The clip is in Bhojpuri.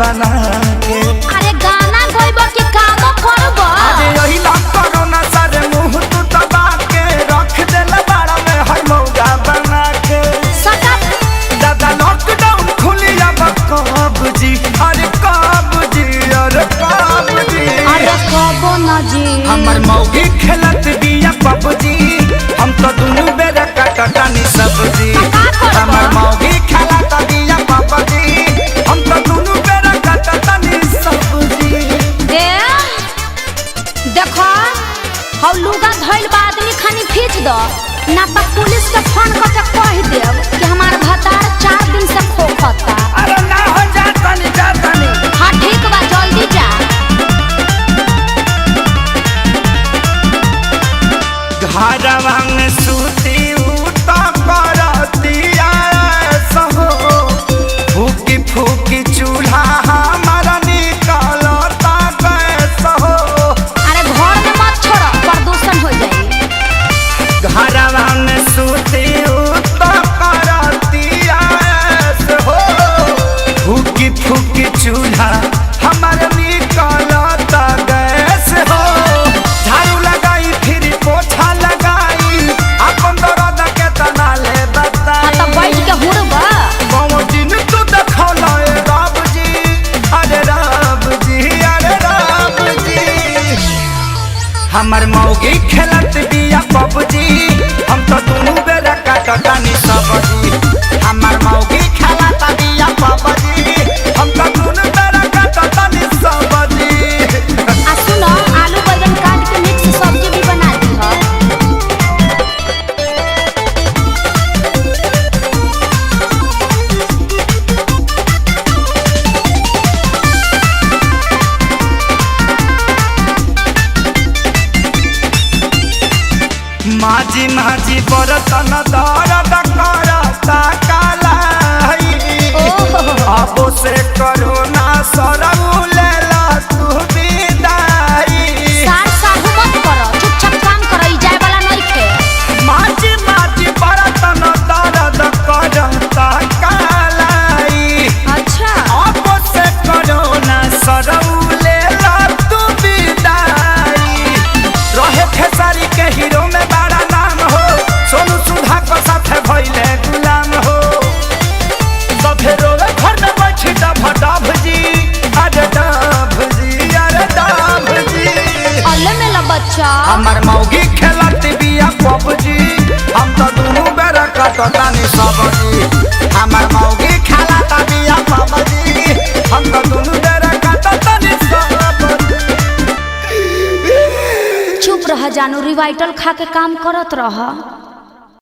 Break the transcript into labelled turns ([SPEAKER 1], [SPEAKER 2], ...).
[SPEAKER 1] बना के।
[SPEAKER 2] अरे गाना गइबो कि काम करबो?
[SPEAKER 1] अरे यही लग करो ना सारे मुंह तू दबा के रख देला बाड़ा में हर मौगा बना के।
[SPEAKER 2] सटक
[SPEAKER 1] दादा लॉकडाउन खुली अब कब जी, अरे कब जी, अरे कब जी।
[SPEAKER 2] अरे कबो ना जी
[SPEAKER 1] हमर मौगी खेलत बिया पबजी, हम तो दुनू बेरा कटटानी सब्जी। हमर मौगी खेलत बिया पबजी, हम तो दुनू बेरा कटटानी सब्जी।
[SPEAKER 2] देखो हौ लुगा धइल बा आदमी खानी खींच दो ना तो पुलिस के फोन करके कह देब कि हमार भतार 4 दिन से खोखता।
[SPEAKER 1] अरे ना हो जातनी जातनी।
[SPEAKER 2] हाँ ठीक बा जल्दी जा।
[SPEAKER 1] घरवा में सूती उता करतिया सहो, फूकी फूकी चूल्हा हमारा निकलता गैस हो।
[SPEAKER 2] अरे घर में मत छोड़ो प्रदूषण हो जाई।
[SPEAKER 1] घरवा में सूती उता करतिया सहो, फूकी फूकी चूल्हा हमारा निकलता गैस हो। झाड़ू लगाई फिर पोछा लगाई, अपन दर्द के तना ले बता।
[SPEAKER 2] हाँ तो बैठ के हुड़बा।
[SPEAKER 1] बाबू दिन तू देखौला ए रब जी, अरे रब जी, अरे रब जी। हमर मौगी खेलत बिया पबजी, हम तो दुनू बेरा कटटानी सब्जी। हमर मौगी खेलत बिया पबजी, हम तो दुनू बेरा कटटानी सब्जी।
[SPEAKER 2] आ सुनो आलू बैंगन काट के मिक्स सब्जी भी बना दी हो।
[SPEAKER 1] माझी माझी बरतन दर्द करता कालाई, अब से करो ना सरऊ लेला तू विदाई।
[SPEAKER 2] सार साहू मत करो चुपचाप काम करो, ई जाए वाला नहीं थे।
[SPEAKER 1] माझी माझी बरतन दर्द करता कालाई,
[SPEAKER 2] अच्छा
[SPEAKER 1] अब से करो ना सरऊ लेला तू विदाई। रहे खेसारी के हीरो में बड़ा नाम हो, सोनू सुधा को साथे भइले गुलाम हो। सफे रोवे घर में बैठी डभ डभ जी, अरे डभ जी, अरे डभ जी।
[SPEAKER 2] अल्ले मेला बच्चा
[SPEAKER 1] हमर मौगी खेलत बिया पबजी, हम तो दुनू बेरा कटटानी सब्जी। हमर मौगी खेलत बिया पबजी, हम तो दुनू बेरा कटटानी सब्जी।
[SPEAKER 2] चुप रह जानू, रिवाइटल खा के काम करत रह।